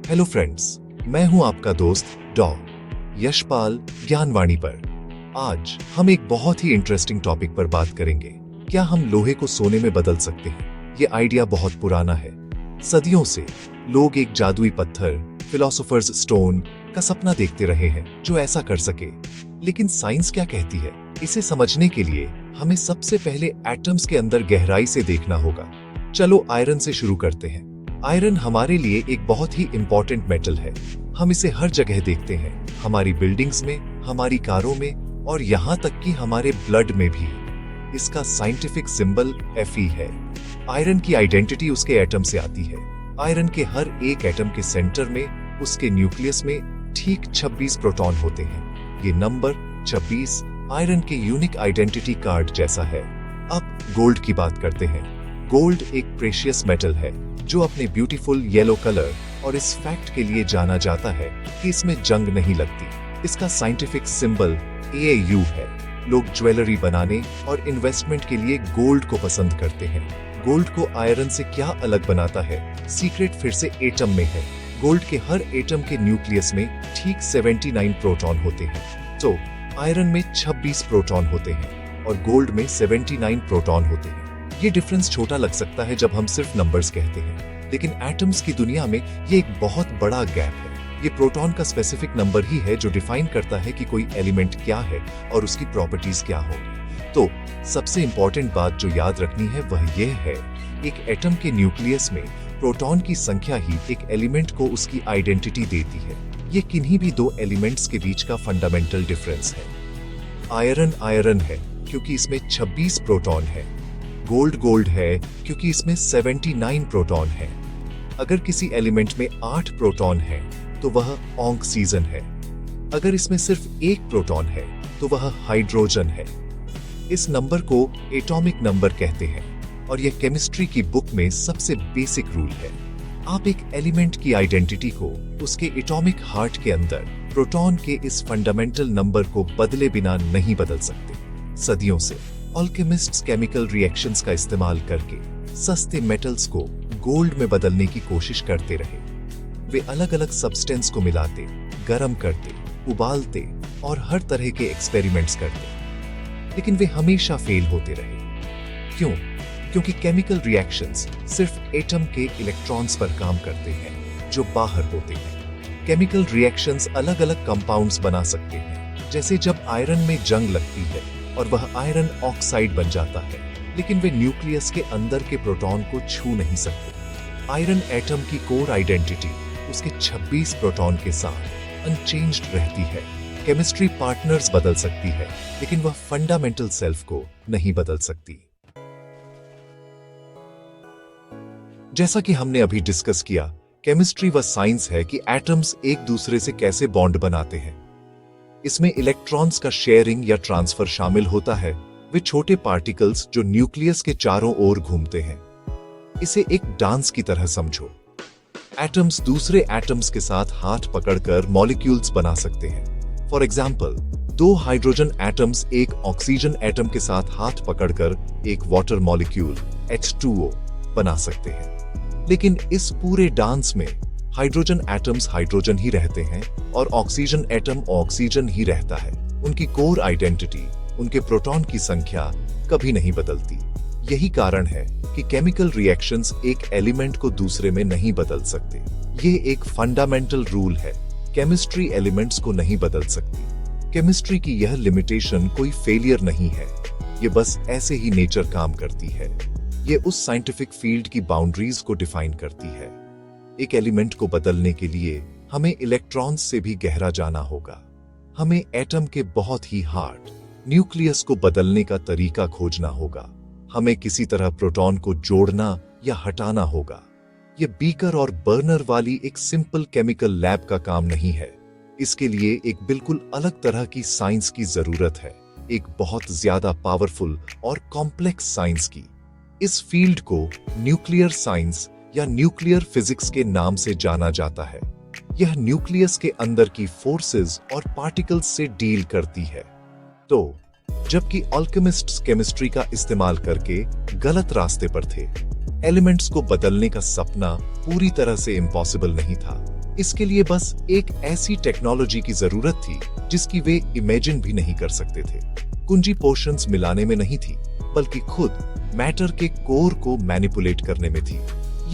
Hello friends, मैं हूं आपका दोस्त डॉ यशपाल ज्ञानवाणी पर। आज हम एक बहुत ही इंटरेस्टिंग टॉपिक पर बात करेंगे। क्या हम लोहे को सोने में बदल सकते हैं? ये आइडिया बहुत पुराना है। सदियों से लोग एक जादुई पत्थर, फिलोसोफर्स स्टोन का सपना देखते रहे हैं जो ऐसा कर सके। लेकिन साइंस क्या कहती है? इसे समझने के लिए हमें सबसे पहले एटम्स के अंदर गहराई से देखना होगा। चलो आयरन से शुरू करते हैं। आयरन हमारे लिए एक बहुत ही इंपॉर्टेंट मेटल है। हम इसे हर जगह देखते हैं, हमारी बिल्डिंग्स में, हमारी कारों में और यहाँ तक कि हमारे ब्लड में भी। इसका साइंटिफिक सिंबल Fe है। आयरन की आइडेंटिटी उसके एटम से आती है। आयरन के हर एक एटम के सेंटर में, उसके न्यूक्लियस में ठीक 26 प्रोटॉन होते हैं। ये नंबर 26 आयरन के यूनिक आइडेंटिटी कार्ड जैसा है। अब गोल्ड की बात करते हैं। गोल्ड एक प्रेशियस मेटल है जो अपने ब्यूटीफुल येलो कलर और इस फैक्ट के लिए जाना जाता है कि इसमें जंग नहीं लगती। इसका साइंटिफिक सिंबल AU है। लोग ज्वेलरी बनाने और इन्वेस्टमेंट के लिए गोल्ड को पसंद करते हैं। गोल्ड को आयरन से क्या अलग बनाता है? सीक्रेट फिर से एटम में है। गोल्ड के हर एटम के न्यूक्लियस में ठीक 79 प्रोटॉन होते हैं। तो आयरन में 26 प्रोटॉन होते हैं और गोल्ड में 79 प्रोटॉन होते हैं। ये डिफरेंस छोटा लग सकता है जब हम सिर्फ नंबर्स कहते हैं, लेकिन एटम्स की दुनिया में ये एक बहुत बड़ा गैप है। ये प्रोटॉन का स्पेसिफिक नंबर ही है जो डिफाइन करता है कि कोई एलिमेंट क्या है और उसकी प्रॉपर्टीज क्या होंगी। तो सबसे इंपॉर्टेंट बात जो याद रखनी है वह यह है, एक एटम के न्यूक्लियस में प्रोटॉन की संख्या ही एक एलिमेंट को उसकी आइडेंटिटी देती है। ये किन्हीं भी दो एलिमेंट्स के बीच का फंडामेंटल डिफरेंस है। आयरन आयरन है क्योंकि इसमें 26 प्रोटॉन है। गोल्ड गोल्ड है क्योंकि इसमें 79 प्रोटॉन है। अगर किसी एलिमेंट में 8 प्रोटॉन है तो वह ऑक्सीजन है। अगर इसमें सिर्फ एक प्रोटॉन है तो वह हाइड्रोजन है। इस नंबर को एटॉमिक नंबर कहते हैं और यह केमिस्ट्री की बुक में सबसे बेसिक रूल है। आप एक एलिमेंट की आइडेंटिटी को उसके एटॉमिक हार्ट के अंदर प्रोटॉन के इस फंडामेंटल नंबर को बदले बिना नहीं बदल सकते। सदियों से अल्केमिस्ट्स केमिकल रिएक्शंस का इस्तेमाल करके सस्ते मेटल्स को गोल्ड में बदलने की कोशिश करते रहे। वे अलग अलग सब्सटेंस को मिलाते, गर्म करते, उबालते और हर तरह के एक्सपेरिमेंट्स करते, लेकिन वे हमेशा फेल होते रहे। क्यों? क्योंकि केमिकल रिएक्शंस सिर्फ एटम के इलेक्ट्रॉन्स पर काम करते हैं जो बाहर होते हैं। केमिकल रिएक्शंस अलग अलग कंपाउंड्स बना सकते हैं, जैसे जब आयरन में जंग लगती है और वह आयरन ऑक्साइड बन जाता है, लेकिन वे न्यूक्लियस के अंदर के प्रोटॉन को छू नहीं सकते। आयरन एटम की कोर आइडेंटिटी उसके 26 प्रोटॉन के साथ अनचेंज्ड रहती है। केमिस्ट्री पार्टनर्स बदल सकती है, लेकिन वह फंडामेंटल सेल्फ को नहीं बदल सकती। जैसा कि हमने अभी डिस्कस किया, केमिस्ट्री वह साइंस है कि एटम्स एक दूसरे से कैसे बॉन्ड बनाते हैं। इसमें इलेक्ट्रॉन्स का शेयरिंग या ट्रांसफर शामिल होता है। वे छोटे पार्टिकल्स जो न्यूक्लियस के चारों ओर घूमते हैं। इसे एक डांस की तरह समझो। एटम्स दूसरे एटम्स के साथ हाथ पकड़कर मॉलिक्यूल्स बना सकते हैं। फॉर एग्जाम्पल, दो हाइड्रोजन एटम्स एक ऑक्सीजन एटम के साथ हाथ पकड़कर एक वाटर मॉलिक्यूल H2O बना सकते हैं। लेकिन इस पूरे डांस में हाइड्रोजन एटम्स हाइड्रोजन ही रहते हैं और ऑक्सीजन एटम ऑक्सीजन ही रहता है। उनकी कोर आइडेंटिटी, उनके प्रोटॉन की संख्या कभी नहीं बदलती। यही कारण है कि केमिकल रिएक्शंस एक एलिमेंट को दूसरे में नहीं बदल सकते। ये एक फंडामेंटल रूल है। केमिस्ट्री एलिमेंट्स को नहीं बदल सकती। केमिस्ट्री की यह लिमिटेशन कोई फेलियर नहीं है, ये बस ऐसे ही नेचर काम करती है। ये उस साइंटिफिक फील्ड की बाउंड्रीज को डिफाइन करती है। एक एलिमेंट को बदलने के लिए हमें इलेक्ट्रॉन्स से भी गहरा जाना होगा। हमें एटम के बहुत ही हार्ड न्यूक्लियस को बदलने का तरीका खोजना होगा। हमें किसी तरह प्रोटॉन को जोड़ना या हटाना होगा। यह बीकर और बर्नर वाली एक सिंपल केमिकल लैब का काम नहीं है। इसके लिए एक बिल्कुल अलग तरह की साइंस की जरूरत है, एक बहुत ज्यादा पावरफुल और कॉम्प्लेक्स साइंस की। इस फील्ड को न्यूक्लियर साइंस या न्यूक्लियर फिजिक्स के नाम से जाना जाता है। यह न्यूक्लियस के अंदर की फोर्सेस और पार्टिकल्स से डील करती है। तो जबकि अल्केमिस्ट्स केमिस्ट्री का इस्तेमाल करके गलत रास्ते पर थे, एलिमेंट्स को बदलने का सपना पूरी तरह से इम्पॉसिबल नहीं था। इसके लिए बस एक ऐसी टेक्नोलॉजी की जरूरत थी जिसकी वे इमेजिन भी नहीं कर सकते थे। कुंजी पोर्शंस मिलाने में नहीं थी, बल्कि खुद मैटर के कोर को मैनिपुलेट करने में थी।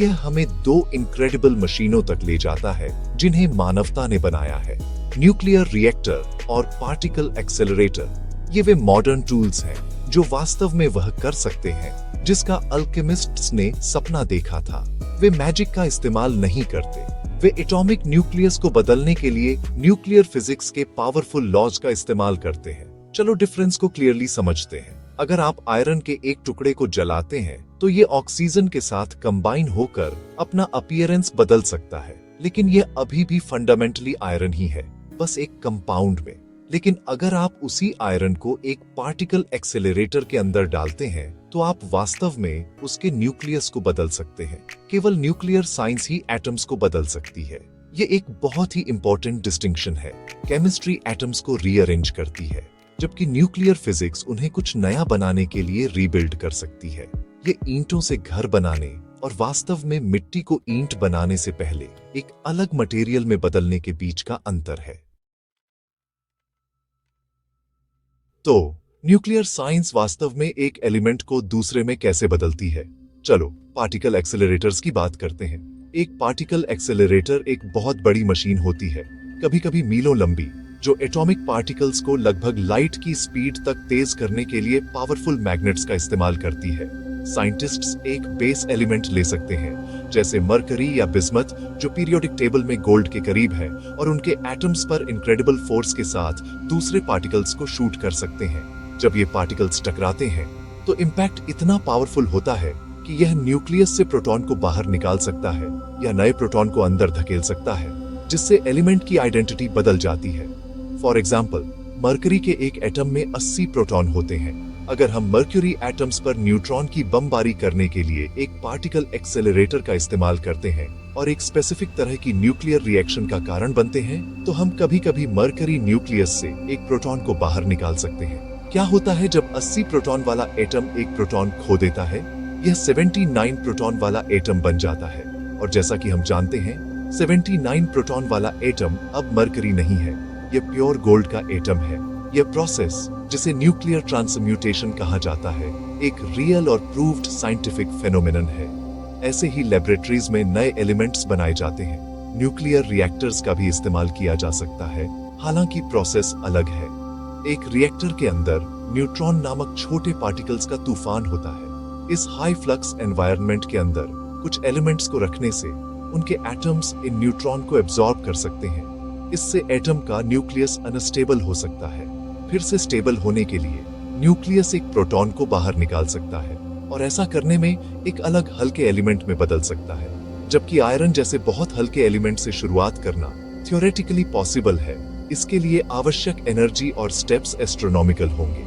यह हमें दो इनक्रेडिबल मशीनों तक ले जाता है जिन्हें मानवता ने बनाया है, न्यूक्लियर रिएक्टर और पार्टिकल एक्सेलरेटर। ये वे मॉडर्न टूल्स हैं जो वास्तव में वह कर सकते हैं जिसका अल्केमिस्ट्स ने सपना देखा था। वे मैजिक का इस्तेमाल नहीं करते, वे एटॉमिक न्यूक्लियस को बदलने के लिए न्यूक्लियर फिजिक्स के पावरफुल लॉज का इस्तेमाल करते हैं। चलो डिफरेंस को क्लियरली समझते हैं। अगर आप आयरन के एक टुकड़े को जलाते हैं तो ये ऑक्सीजन के साथ कंबाइन होकर अपना अपीयरेंस बदल सकता है, लेकिन ये अभी भी फंडामेंटली आयरन ही है, बस एक कंपाउंड में। लेकिन अगर आप उसी आयरन को एक पार्टिकल एक्सेलरेटर के अंदर डालते हैं तो आप वास्तव में उसके न्यूक्लियस को बदल सकते हैं। केवल न्यूक्लियर साइंस ही एटम्स को बदल सकती है। ये एक बहुत ही इंपॉर्टेंट डिस्टिंक्शन है। केमिस्ट्री एटम्स को रीअरेंज करती है, जबकि न्यूक्लियर फिजिक्स उन्हें कुछ नया बनाने के लिए रीबिल्ड कर सकती है। ये ईंटों से घर बनाने और वास्तव में मिट्टी को ईंट बनाने से पहले एक अलग मटेरियल में बदलने के बीच का अंतर है। तो न्यूक्लियर साइंस वास्तव में एक एलिमेंट को दूसरे में कैसे बदलती है? चलो पार्टिकल एक्सेलरेटर्स की बात करते हैं। एक पार्टिकल एक्सेलरेटर एक बहुत बड़ी मशीन होती है, कभी-कभी मीलों लंबी, जो एटॉमिक पार्टिकल्स को लगभग लाइट की स्पीड तक तेज करने के लिए पावरफुल मैग्नेट्स का इस्तेमाल करती है। साइंटिस्ट्स एक बेस एलिमेंट ले सकते हैं, जैसे मरकरी या बिस्मथ, जो पीरियोडिक टेबल में गोल्ड के करीब है, और उनके एटम्स पर इनक्रेडिबल फोर्स के साथ दूसरे पार्टिकल्स को शूट कर सकते हैं। जब ये पार्टिकल्स टकराते हैं तो इम्पैक्ट इतना पावरफुल होता है कि यह न्यूक्लियस से प्रोटॉन को बाहर निकाल सकता है या नए प्रोटॉन को अंदर धकेल सकता है, जिससे एलिमेंट की आइडेंटिटी बदल जाती है। फॉर एग्जाम्पल, मरकरी के एक एटम में 80 प्रोटॉन होते हैं। अगर हम मर्क्यूरी एटम्स पर न्यूट्रॉन की बमबारी करने के लिए एक पार्टिकल एक्सेलरेटर का इस्तेमाल करते हैं और एक स्पेसिफिक तरह की न्यूक्लियर रिएक्शन का कारण बनते हैं, तो हम कभी-कभी मरकरी न्यूक्लियस से एक प्रोटॉन को बाहर निकाल सकते हैं। क्या होता है जब 80 प्रोटॉन वाला एटम एक प्रोटॉन खो देता है? यह 79 प्रोटॉन वाला एटम बन जाता है, और जैसा कि हम जानते हैं, 79 प्रोटॉन वाला एटम अब मरकरी नहीं है, यह प्योर गोल्ड का एटम है। यह प्रोसेस, जिसे न्यूक्लियर ट्रांसम्यूटेशन कहा जाता है, एक रियल और प्रूव्ड साइंटिफिक फेनोमेनन है। ऐसे ही लेबोरेटरीज में नए एलिमेंट्स बनाए जाते हैं। न्यूक्लियर रिएक्टर्स का भी इस्तेमाल किया जा सकता है, हालांकि प्रोसेस अलग है। एक रिएक्टर के अंदर न्यूट्रॉन नामक छोटे पार्टिकल्स का तूफान होता है। इस हाई फ्लक्स एनवायरनमेंट के अंदर कुछ एलिमेंट्स को रखने से उनके एटम्स इन न्यूट्रॉन को एब्जॉर्ब कर सकते हैं। इससे एटम का न्यूक्लियस अनस्टेबल हो सकता है। फिर से स्टेबल होने के लिए न्यूक्लियस एक प्रोटॉन को बाहर निकाल सकता है, और ऐसा करने में एक अलग हल्के एलिमेंट में बदल सकता है। जबकि आयरन जैसे बहुत हल्के एलिमेंट से शुरुआत करना थ्योरेटिकली पॉसिबल है, इसके लिए आवश्यक एनर्जी और स्टेप्स एस्ट्रोनॉमिकल होंगे।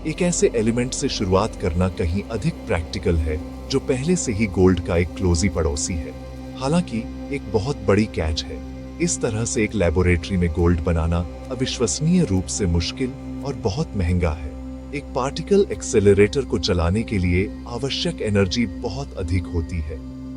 एक ऐसे एलिमेंट से शुरुआत करना कहीं अधिक प्रैक्टिकल है जो पहले से ही गोल्ड का एक क्लोजी पड़ोसी है। हालांकि एक बहुत बड़ी कैच है, इस तरह से एक लेबोरेटरी में गोल्ड बनाना अविश्वसनीय रूप से मुश्किल और बहुत महंगा है। एक पार्टिकल एक्सेलरेटर को चलाने के लिए आवश्यक एनर्जी बहुत अधिक होती है।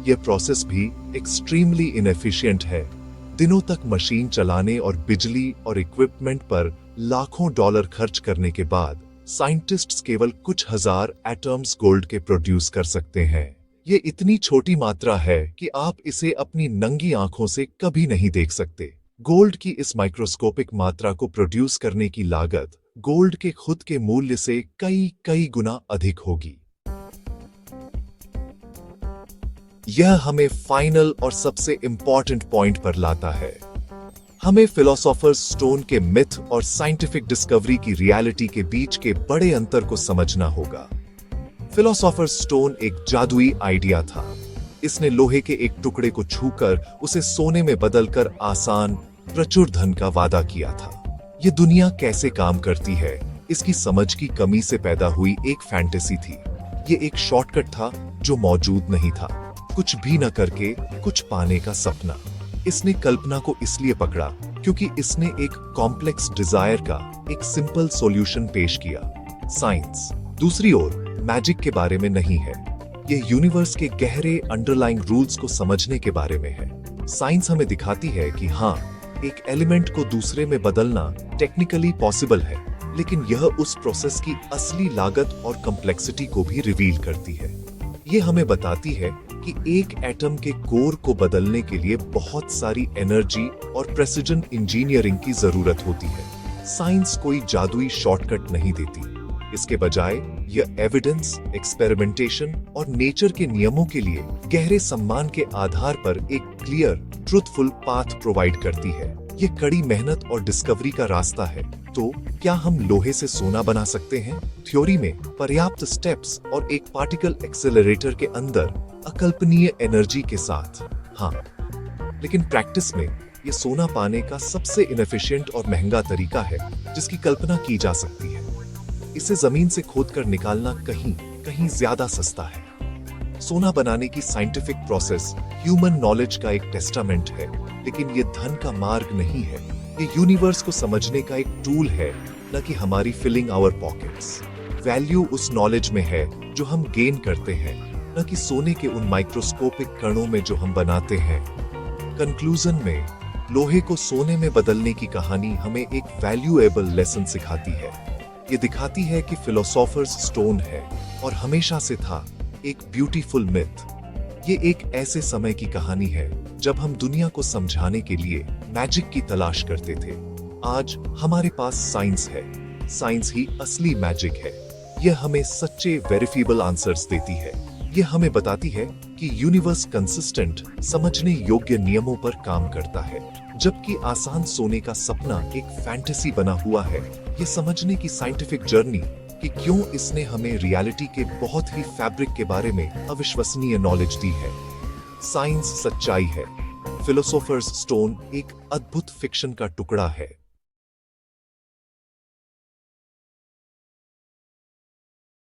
यह प्रोसेस भी एक्सट्रीमली इनएफिशिएंट है। दिनों तक मशीन चलाने और बिजली और इक्विपमेंट पर लाखों डॉलर खर्च करने के बाद साइंटिस्ट्स केवल कुछ हजार एटम्स गोल्ड के प्रोड्यूस कर सकते हैं। ये इतनी छोटी मात्रा है कि आप इसे अपनी नंगी आंखों से कभी नहीं देख सकते। गोल्ड की इस माइक्रोस्कोपिक मात्रा को प्रोड्यूस करने की लागत गोल्ड के खुद के मूल्य से कई गुना अधिक होगी। यह हमें फाइनल और सबसे इंपॉर्टेंट पॉइंट पर लाता है। हमें फिलोसोफर्स स्टोन के मिथ और साइंटिफिक डिस्कवरी की रियलिटी के बीच के बड़े अंतर को समझना होगा। फिलोसोफर्स स्टोन एक जादुई आइडिया था। इसने लोहे के एक टुकड़े को छूकर उसे सोने में बदलकर आसान प्रचुर धन का वादा किया था। ये दुनिया कैसे काम करती है, इसकी समझ की कमी से पैदा हुई एक फैंटेसी थी। ये एक शॉर्टकट था जो मौजूद नहीं था। कुछ भी न करके कुछ पाने का सपना। इसने कल्पना को इसलिए पकड़ा क्योंकि इसने एक कॉम्प्लेक्स डिजायर का एक सिंपल सॉल्यूशन पेश किया। साइंस दूसरी ओर मैजिक के बारे में नहीं है। यह यूनिवर्स के गहरे अंडरलाइंग रूल्स को समझने के बारे में है। साइंस हमें दिखाती है कि हाँ, एक एलिमेंट को दूसरे में बदलना टेक्निकली पॉसिबल है, लेकिन यह उस प्रोसेस की असली लागत और कॉम्प्लेक्सिटी को भी रिवील करती है। ये हमें बताती है कि एक एटम के कोर को बदलने के लिए बहुत सारी एनर्जी और प्रेसिजन इंजीनियरिंग की जरूरत होती है। साइंस कोई जादुई शॉर्टकट नहीं देती। इसके बजाय यह एविडेंस, एक्सपेरिमेंटेशन और नेचर के नियमों के लिए गहरे सम्मान के आधार पर एक क्लियर, ट्रुथफुल पाथ प्रोवाइड करती है। ये कड़ी मेहनत और डिस्कवरी का रास्ता है। तो क्या हम लोहे से सोना बना सकते हैं? थ्योरी में पर्याप्त स्टेप्स और एक पार्टिकल एक्सेलरेटर के अंदर अकल्पनीय एनर्जी के साथ, हाँ। लेकिन प्रैक्टिस में ये सोना पाने का सबसे इनएफिशिएंट और महंगा तरीका है जिसकी कल्पना की जा सकती है। इसे जमीन से खोदकर निकालना कहीं ज्यादा सस्ता है। सोना बनाने की साइंटिफिक प्रोसेस ह्यूमन नॉलेज का एक टेस्टामेंट है, लेकिन ये धन का मार्ग नहीं है। ये यूनिवर्स को समझने का एक टूल है, न कि हमारी फिलिंग आवर पॉकेट्स। वैल्यू उस नॉलेज में है जो हम गेन करते हैं, न कि सोने के उन माइक्रोस्कोपिक कणों में जो हम बनाते हैं। कंक्लूजन में, लोहे को सोने में बदलने की कहानी हमें एक वैल्यूएबल लेसन सिखाती है। ये दिखाती है कि फिलोसोफर्स स्टोन है और हमेशा से था एक ब्यूटीफुल मिथ। ये एक ऐसे समय की कहानी है जब हम दुनिया को समझाने के लिए मैजिक की तलाश करते थे। आज हमारे पास साइंस है। साइंस ही असली मैजिक है। यह हमें सच्चे वेरिफिएबल आंसर्स देती है। यह हमें बताती है कि यूनिवर्स कंसिस्टेंट, समझने योग्य नियमों पर काम करता है, जबकि आसान सोने का सपना एक फैंटेसी बना हुआ है। ये समझने की साइंटिफिक जर्नी कि क्यों इसने हमें रियलिटी के बहुत ही फैब्रिक के बारे में अविश्वसनीय नॉलेज दी है। साइंस सच्चाई है, फिलोसोफर्स स्टोन एक अद्भुत फिक्शन का टुकड़ा है।